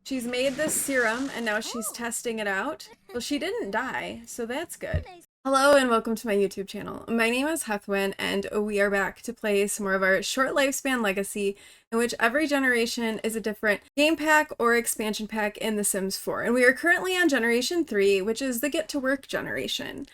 She's made this serum and now she's testing it out. Well, she didn't die, so that's good. Hello and welcome to my YouTube channel. My name is Heathwyn and we are back to play some more of our short lifespan legacy, in which every generation is a different game pack or expansion pack in The Sims 4. And we are currently on generation 3, which is the get to work generation.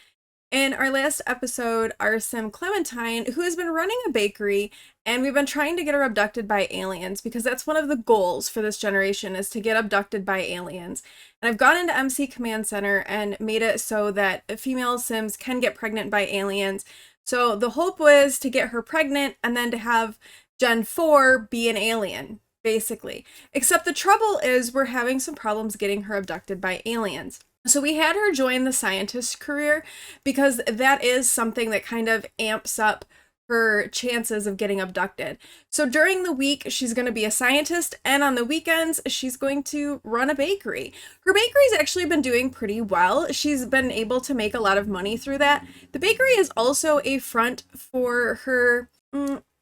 In our last episode, our sim Clementine, who has been running a bakery, and we've been trying to get her abducted by aliens because that's one of the goals for this generation, is to get abducted by aliens. And I've gone into MC Command Center and made it so that female sims can get pregnant by aliens. So the hope was to get her pregnant and then to have Gen 4 be an alien, basically. Except the trouble is we're having some problems getting her abducted by aliens. So we had her join the scientist career because that is something that kind of amps up her chances of getting abducted. So during the week, she's going to be a scientist, and on the weekends, she's going to run a bakery. Her bakery's actually been doing pretty well. She's been able to make a lot of money through that. The bakery is also a front for her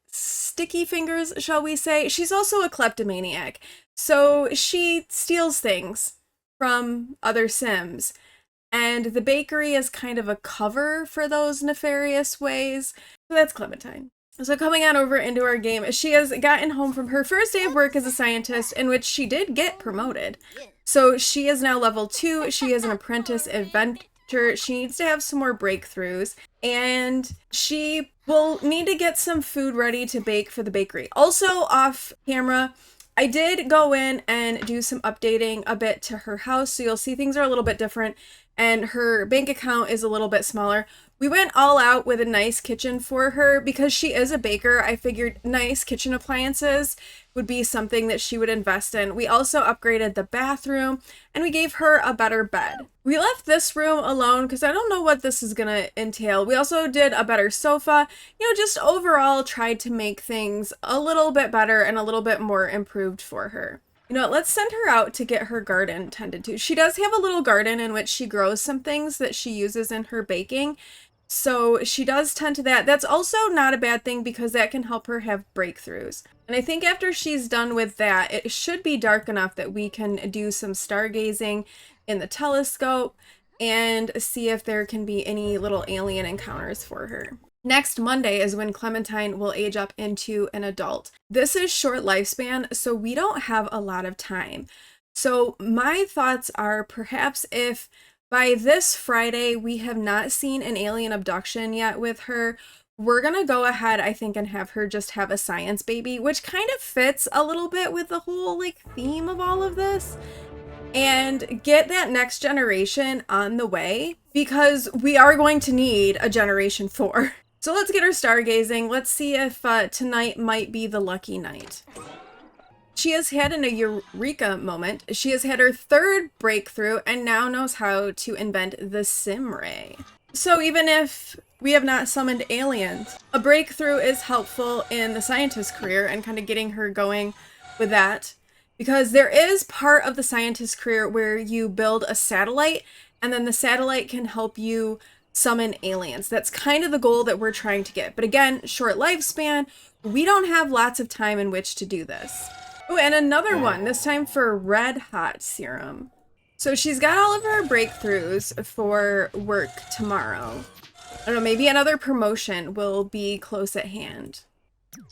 sticky fingers, shall we say. She's also a kleptomaniac. So she steals things from other Sims, and the bakery is kind of a cover for those nefarious ways. So that's Clementine. So coming on over into our game, she has gotten home from her first day of work as a scientist, in which she did get promoted. So she is now level 2. She is an apprentice inventor. She needs to have some more breakthroughs, and she will need to get some food ready to bake for the bakery. Also off camera, I did go in and do some updating a bit to her house, so you'll see things are a little bit different, and her bank account is a little bit smaller. We went all out with a nice kitchen for her because she is a baker. I figured nice kitchen appliances would be something that she would invest in. We also upgraded the bathroom, and we gave her a better bed. We left this room alone because I don't know what this is gonna entail. We also did a better sofa, just overall tried to make things a little bit better and a little bit more improved for her. Let's send her out to get her garden tended to. She does have a little garden in which she grows some things that she uses in her baking. So she does tend to that. That's also not a bad thing because that can help her have breakthroughs. And I think after she's done with that, it should be dark enough that we can do some stargazing in the telescope and see if there can be any little alien encounters for her. Next Monday is when Clementine will age up into an adult. This is short lifespan, so we don't have a lot of time. So my thoughts are, perhaps if by this Friday we have not seen an alien abduction yet with her, we're gonna go ahead, I think, and have her just have a science baby, which kind of fits a little bit with the whole theme of all of this, and get that next generation on the way, because we are going to need a generation 4. So let's get her stargazing. Let's see if tonight might be the lucky night. She has had an eureka moment. She has had her third breakthrough and now knows how to invent the sim ray. So even if we have not summoned aliens, a breakthrough is helpful in the scientist career and kind of getting her going with that. Because there is part of the scientist career where you build a satellite, and then the satellite can help you summon aliens. That's kind of the goal that we're trying to get. But again, short lifespan, we don't have lots of time in which to do this. Oh, and another one, this time for red hot serum. So she's got all of her breakthroughs for work tomorrow. I don't know, maybe another promotion will be close at hand.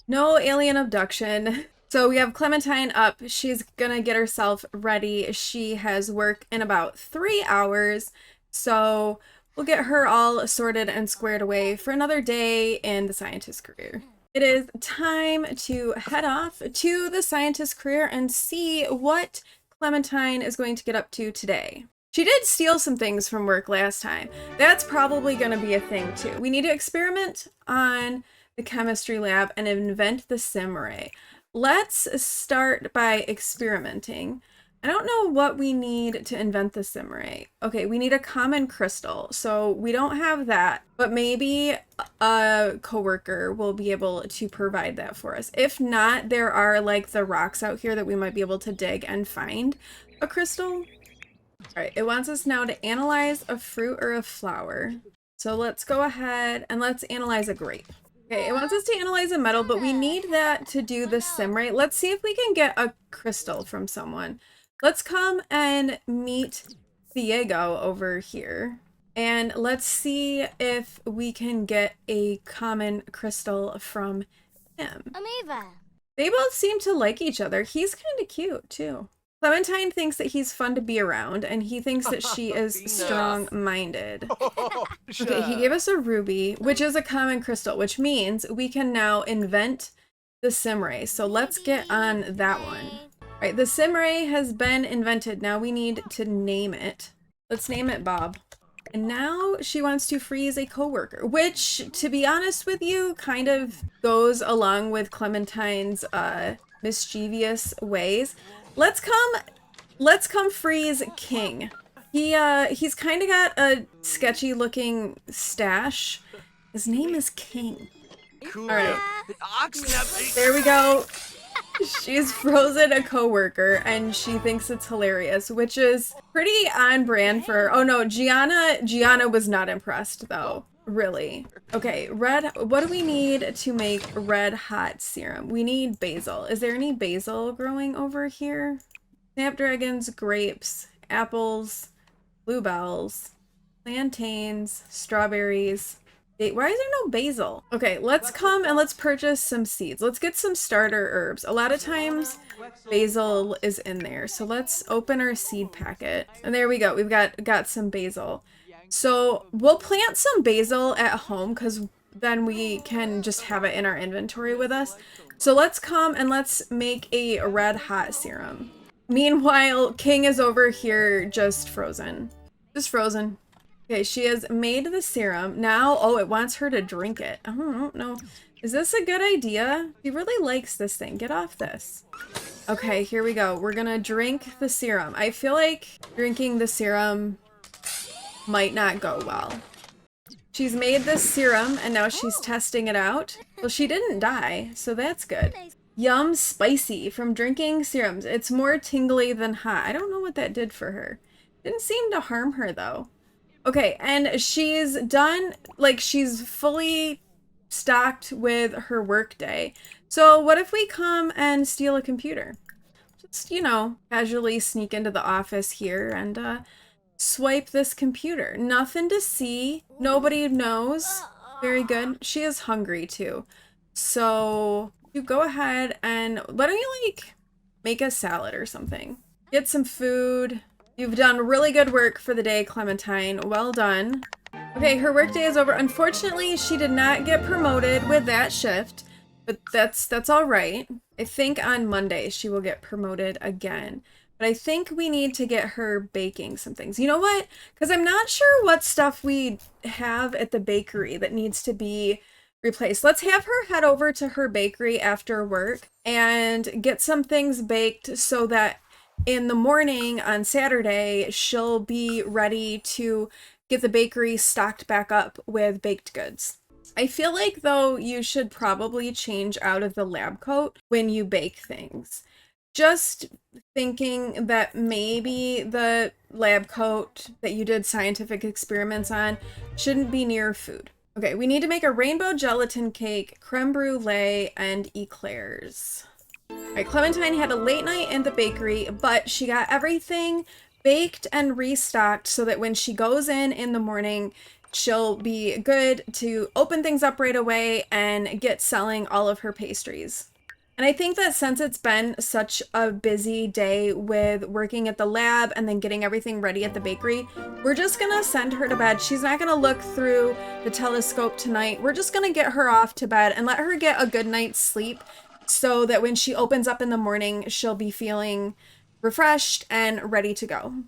No alien abduction. So we have Clementine up. She's gonna get herself ready. She has work in about 3 hours. So we'll get her all sorted and squared away for another day in the scientist career. It is time to head off to the scientist career and see what Clementine is going to get up to today. She did steal some things from work last time. That's probably going to be a thing too. We need to experiment on the chemistry lab and invent the sim ray. Let's start by experimenting. I don't know what we need to invent the sim ray. Okay, we need a common crystal, so we don't have that, but maybe a coworker will be able to provide that for us. If not, there are the rocks out here that we might be able to dig and find a crystal. All right, it wants us now to analyze a fruit or a flower. So let's go ahead and let's analyze a grape. Okay, it wants us to analyze a metal, but we need that to do the sim ray. Let's see if we can get a crystal from someone. Let's come and meet Diego over here. And let's see if we can get a common crystal from him. They both seem to like each other. He's kind of cute, too. Clementine thinks that he's fun to be around, and he thinks that she is strong-minded. Okay, he gave us a ruby, which is a common crystal, which means we can now invent the Simray. So let's get on that one. All right, the Simray has been invented. Now we need to name it. Let's name it Bob. And now she wants to freeze a coworker, which, to be honest with you, kind of goes along with Clementine's mischievous ways. Let's come freeze King. He's kind of got a sketchy looking stash. His name is King. All right. There we go. She's frozen a coworker and she thinks it's hilarious, which is pretty on brand for her. Oh no, Gianna was not impressed though. Really. Okay, what do we need to make red hot serum? We need basil. Is there any basil growing over here? Snapdragons, grapes, apples, bluebells, plantains, strawberries. Why is there no basil? Okay, let's come and let's purchase some seeds. Let's get some starter herbs. A lot of times basil is in there. So let's open our seed packet. And there we go. We've got some basil. So we'll plant some basil at home because then we can just have it in our inventory with us. So let's come and let's make a red hot serum. Meanwhile, King is over here just frozen. Just frozen. Okay, she has made the serum. Now, oh, it wants her to drink it. I don't know. Is this a good idea? She really likes this thing. Get off this. Okay, here we go. We're gonna drink the serum. I feel like drinking the serum might not go well. She's made this serum and now she's testing it out. Well, she didn't die, so that's good. Yum spicy from drinking serums. It's more tingly than hot. I don't know what that did for her. Didn't seem to harm her though. Okay, and she's done, like she's fully stocked with her work day. So what if we come and steal a computer? Just, you know, casually sneak into the office here and swipe this computer. Nothing to see. Nobody knows. Very good. She is hungry too. So you go ahead and why don't you like make a salad or something? Get some food. You've done really good work for the day, Clementine. Well done. Okay, her workday is over. Unfortunately, she did not get promoted with that shift, but that's all right. I think on Monday she will get promoted again. But I think we need to get her baking some things. You know what? Because I'm not sure what stuff we have at the bakery that needs to be replaced. Let's have her head over to her bakery after work and get some things baked so that in the morning on Saturday, she'll be ready to get the bakery stocked back up with baked goods. I feel like, though, you should probably change out of the lab coat when you bake things. Just thinking that maybe the lab coat that you did scientific experiments on shouldn't be near food. Okay, we need to make a rainbow gelatin cake, creme brulee, and eclairs. All right, Clementine had a late night in the bakery, but she got everything baked and restocked so that when she goes in the morning, she'll be good to open things up right away and get selling all of her pastries. And I think that since it's been such a busy day with working at the lab and then getting everything ready at the bakery, we're just gonna send her to bed. She's not gonna look through the telescope tonight. We're just gonna get her off to bed and let her get a good night's sleep so that when she opens up in the morning, she'll be feeling refreshed and ready to go. All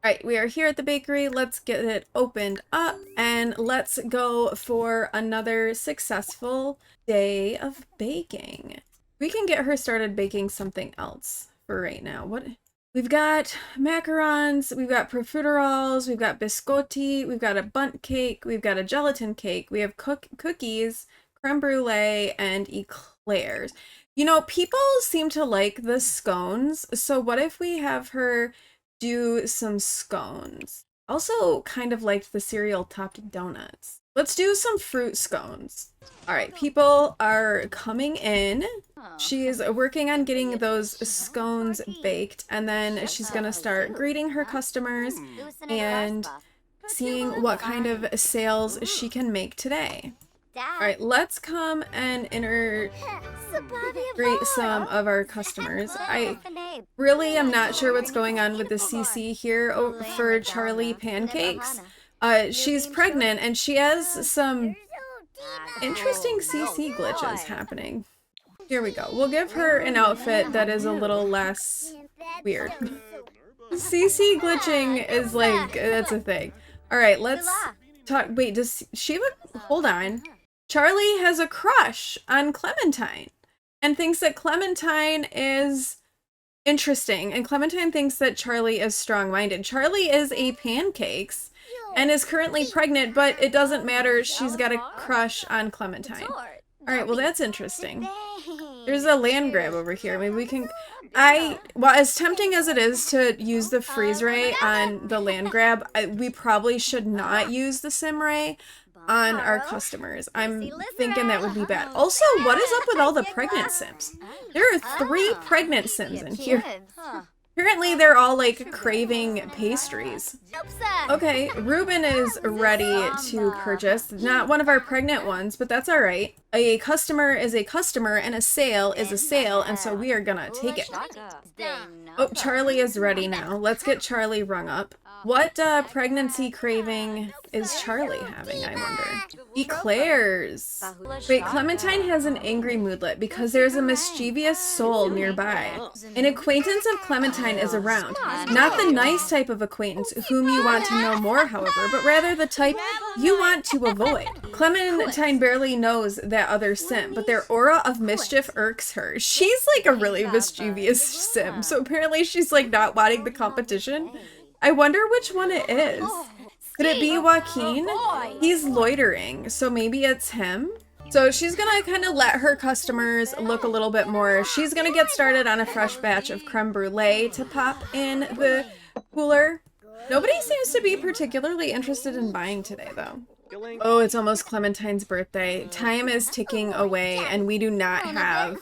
right, we are here at the bakery. Let's get it opened up and let's go for another successful day of baking. We can get her started baking something else for right now. What? We've got macarons, we've got profiteroles, we've got biscotti, we've got a bundt cake, we've got a gelatin cake, we have cookies, creme brulee, and eclairs. You know, people seem to like the scones, so what if we have her do some scones? Also kind of liked the cereal topped donuts. Let's do some fruit scones. All right, people are coming in. She's working on getting those scones baked, and then she's gonna start greeting her customers and seeing what kind of sales she can make today. Alright, let's come and integrate some of our customers. I really am not sure what's going on with the CC here for Charlie Pancakes. She's pregnant and she has some interesting CC glitches happening. Here we go. We'll give her an outfit that is a little less weird. CC glitching is like, that's a thing. Alright, let's talk. Wait, does she hold on. Charlie has a crush on Clementine and thinks that Clementine is interesting, and Clementine thinks that Charlie is strong-minded. Charlie is a pancakes and is currently pregnant, but it doesn't matter. She's got a crush on Clementine. Alright, well that's interesting. There's a land grab over here. Maybe we can... well, as tempting as it is to use the freeze ray on the land grab, we probably should not use the sim ray on our customers. I'm thinking that would be bad. Also, what is up with all the pregnant sims? There are 3 pregnant sims in here. Apparently they're all like craving pastries. Okay, Ruben is ready to purchase. Not one of our pregnant ones, but that's alright. A customer is a customer and a sale is a sale, and so we are gonna take it. Oh, Charlie is ready now. Let's get Charlie rung up. What pregnancy craving is Charlie having, I wonder? Eclairs. Wait, Clementine has an angry moodlet because there's a mischievous soul nearby. An acquaintance of Clementine is around. Not the nice type of acquaintance whom you want to know more, however, but rather the type you want to avoid. Clementine barely knows that other sim, but their aura of mischief irks her. She's like a really mischievous sim, so apparently she's like not wanting the competition. I wonder which one it is. Could it be Joaquin? He's loitering, so maybe it's him? So she's gonna kind of let her customers look a little bit more. She's gonna get started on a fresh batch of creme brulee to pop in the cooler. Nobody seems to be particularly interested in buying today, though. Oh, it's almost Clementine's birthday. Time is ticking away, and we do not have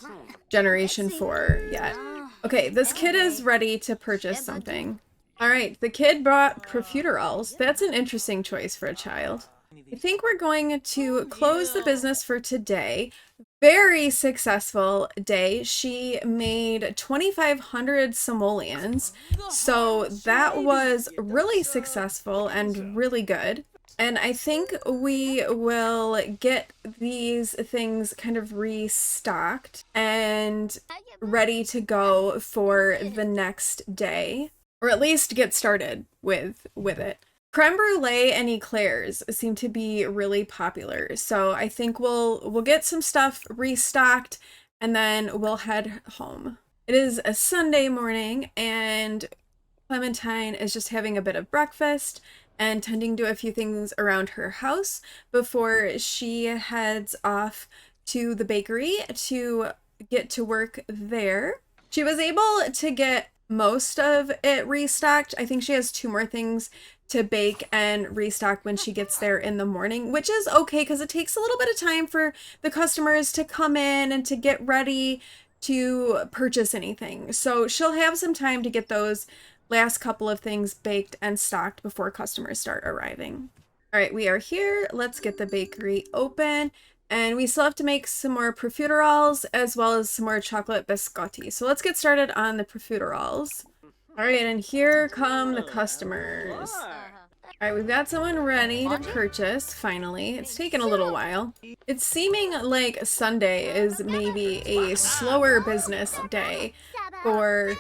Generation 4 yet. Okay, this kid is ready to purchase something. Alright, the kid brought profiteroles. That's an interesting choice for a child. I think we're going to close the business for today. Very successful day. She made 2,500 simoleons, so that was really successful and really good. And I think we will get these things kind of restocked and ready to go for the next day. Or at least get started with it. Creme brulee and eclairs seem to be really popular, so I think we'll get some stuff restocked and then we'll head home. It is a Sunday morning and Clementine is just having a bit of breakfast and tending to a few things around her house before she heads off to the bakery to get to work there. She was able to get most of it restocked. I think she has 2 more things to bake and restock when she gets there in the morning, which is okay because it takes a little bit of time for the customers to come in and to get ready to purchase anything. So she'll have some time to get those last couple of things baked and stocked before customers start arriving. All right, we are here. Let's get the bakery open. And we still have to make some more profiteroles as well as some more chocolate biscotti. So let's get started on the profiteroles. All right, and here come the customers. All right, we've got someone ready to purchase, finally. It's taken a little while. It's seeming like Sunday is maybe a slower business day for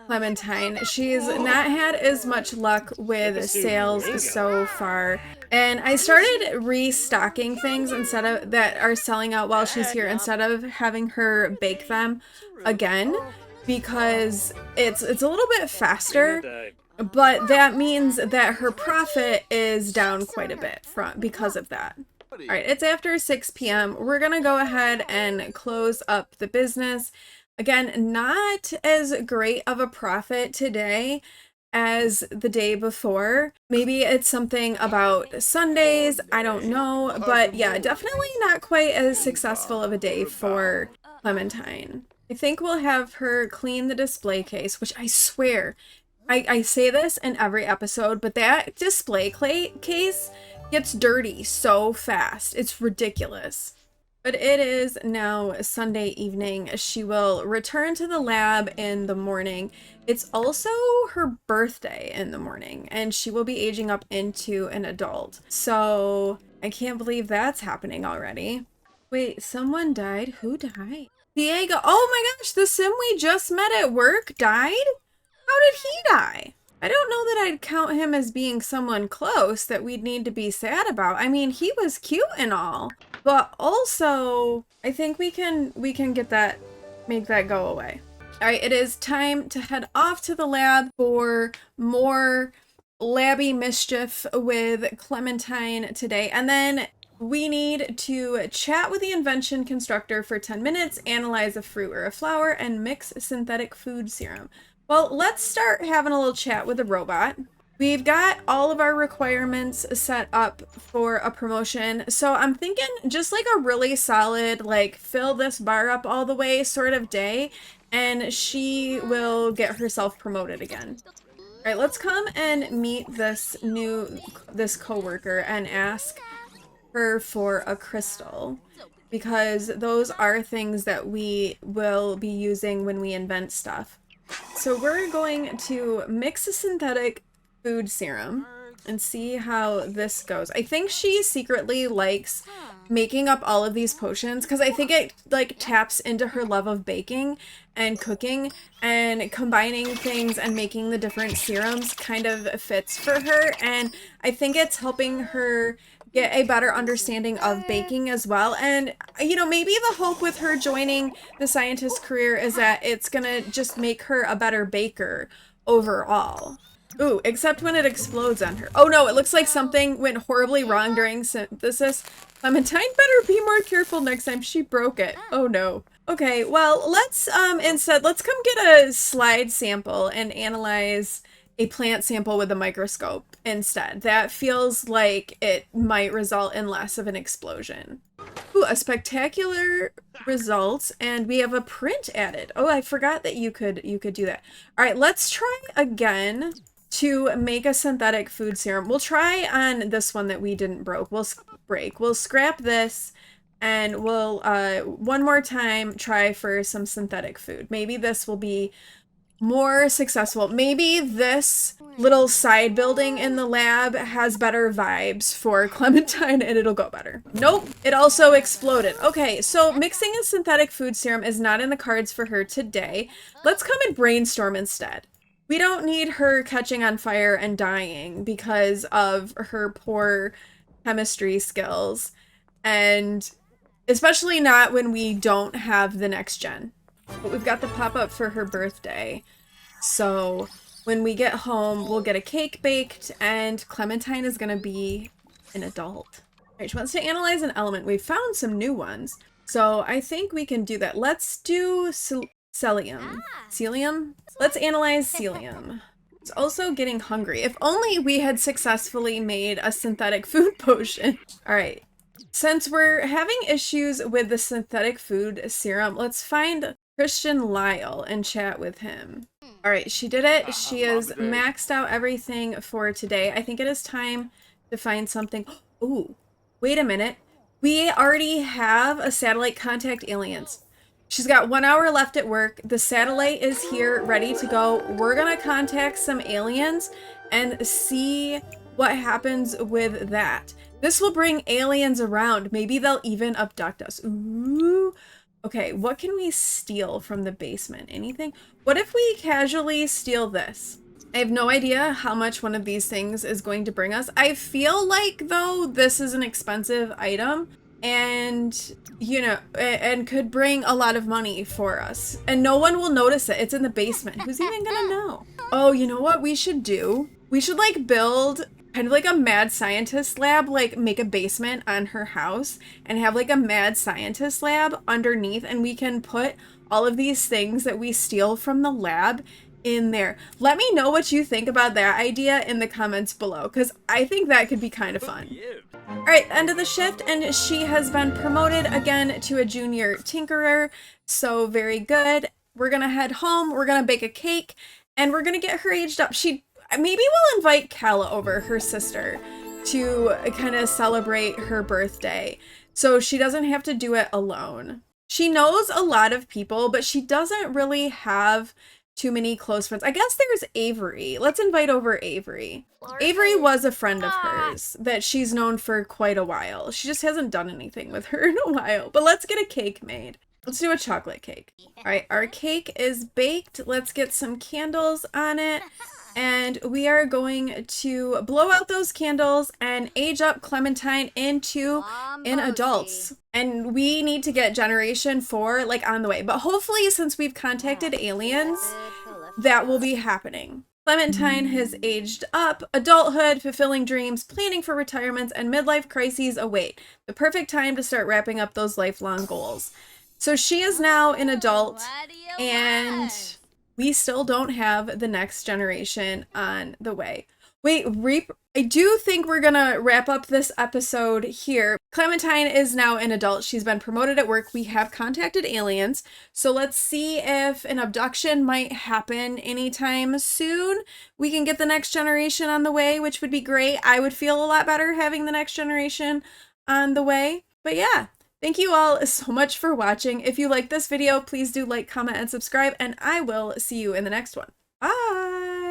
Clementine. She's not had as much luck with sales so far. And I started restocking things instead of that are selling out while she's here instead of having her bake them again because it's a little bit faster, but that means that her profit is down quite a bit because of that. All right, it's after 6 p.m. We're gonna go ahead and close up the business. Again, not as great of a profit today as the day before. Maybe it's something about Sundays, I don't know, but yeah, definitely not quite as successful of a day for Clementine. I think we'll have her clean the display case, which I swear, I say this in every episode, but that display case gets dirty so fast. It's ridiculous. But it is now Sunday evening. She will return to the lab in the morning. It's also her birthday in the morning, and she will be aging up into an adult. So I can't believe that's happening already. Wait, someone died? Who died? Diego. Oh my gosh, the sim we just met at work died? How did he die? I don't know that I'd count him as being someone close that we'd need to be sad about. I mean, he was cute and all, but also I think we can get that, make that go away. All right, it is time to head off to the lab for more labby mischief with Clementine today. And then we need to chat with the invention constructor for 10 minutes, analyze a fruit or a flower, and mix synthetic food serum. Well, let's start having a little chat with the robot. We've got all of our requirements set up for a promotion. So I'm thinking just like a really solid, like fill this bar up all the way sort of day, and she will get herself promoted again. All right, let's come and meet this coworker and ask her for a crystal, because those are things that we will be using when we invent stuff. So we're going to mix a synthetic food serum and see how this goes. I think she secretly likes making up all of these potions because I think it like taps into her love of baking and cooking, and combining things and making the different serums kind of fits for her, and I think it's helping her get a better understanding of baking as well. And you know, maybe the hope with her joining the scientist career is that it's gonna just make her a better baker overall. Ooh, except when it explodes on her. Oh no, it looks like something went horribly wrong during synthesis. Clementine better be more careful next time. She broke it. Oh no. Okay, well, let's instead, let's come get a slide sample and analyze a plant sample with a microscope instead. That feels like it might result in less of an explosion. Ooh, a spectacular results, and we have a print added. Oh, I forgot that you could do that. All right, let's try again to make a synthetic food serum. We'll try on this one that we didn't break. We'll scrap this, and we'll one more time try for some synthetic food. Maybe this will be more successful. Maybe this little side building in the lab has better vibes for Clementine and it'll go better. Nope, it also exploded. Okay, so mixing a synthetic food serum is not in the cards for her today. Let's come and brainstorm instead. We don't need her catching on fire and dying because of her poor chemistry skills, and especially not when we don't have the next gen. But we've got the pop-up for her birthday. So when we get home, we'll get a cake baked, and Clementine is going to be an adult. All right, she wants to analyze an element. We've found some new ones, so I think we can do that. Let's do Celium. Celium? Let's analyze Celium. It's also getting hungry. If only we had successfully made a synthetic food potion. All right. Since we're having issues with the synthetic food serum, let's find Christian Lyle and chat with him. All right, she did it. She has maxed out everything for today. I think it is time to find something. Ooh, wait a minute. We already have a satellite contact aliens. She's got 1 hour left at work. The satellite is here, ready to go. We're gonna contact some aliens and see what happens with that. This will bring aliens around. Maybe they'll even abduct us. Ooh. Okay, what can we steal from the basement? Anything? What if we casually steal this? I have no idea how much one of these things is going to bring us. I feel like, though, this is an expensive item and, you know, and could bring a lot of money for us. And no one will notice it. It's in the basement. Who's even gonna know? Oh, you know what we should do? We should, like, build kind of like a mad scientist lab, like make a basement on her house and have like a mad scientist lab underneath, and we can put all of these things that we steal from the lab in there. Let me know what you think about that idea in the comments below, because I think that could be kind of fun. All right, end of the shift, and she has been promoted again to a junior tinkerer. So very good. We're gonna head home. We're gonna bake a cake, and we're gonna get her aged up. Maybe we'll invite Kala over, her sister, to kind of celebrate her birthday, so she doesn't have to do it alone. She knows a lot of people, but she doesn't really have too many close friends. I guess there's Avery. Let's invite over Avery. Avery was a friend of hers that she's known for quite a while. She just hasn't done anything with her in a while. But let's get a cake made. Let's do a chocolate cake. All right, our cake is baked. Let's get some candles on it. And we are going to blow out those candles and age up Clementine into an adult. And we need to get Generation 4 like on the way. But hopefully, since we've contacted aliens, that will be happening. Clementine has aged up. Adulthood, fulfilling dreams, planning for retirements, and midlife crises await. The perfect time to start wrapping up those lifelong goals. So she is now an adult, and we still don't have the next generation on the way. Wait, I do think we're gonna wrap up this episode here. Clementine is now an adult. She's been promoted at work. We have contacted aliens. So let's see if an abduction might happen anytime soon. We can get the next generation on the way, which would be great. I would feel a lot better having the next generation on the way. But yeah. Thank you all so much for watching. If you like this video, please do like, comment, and subscribe, and I will see you in the next one. Bye!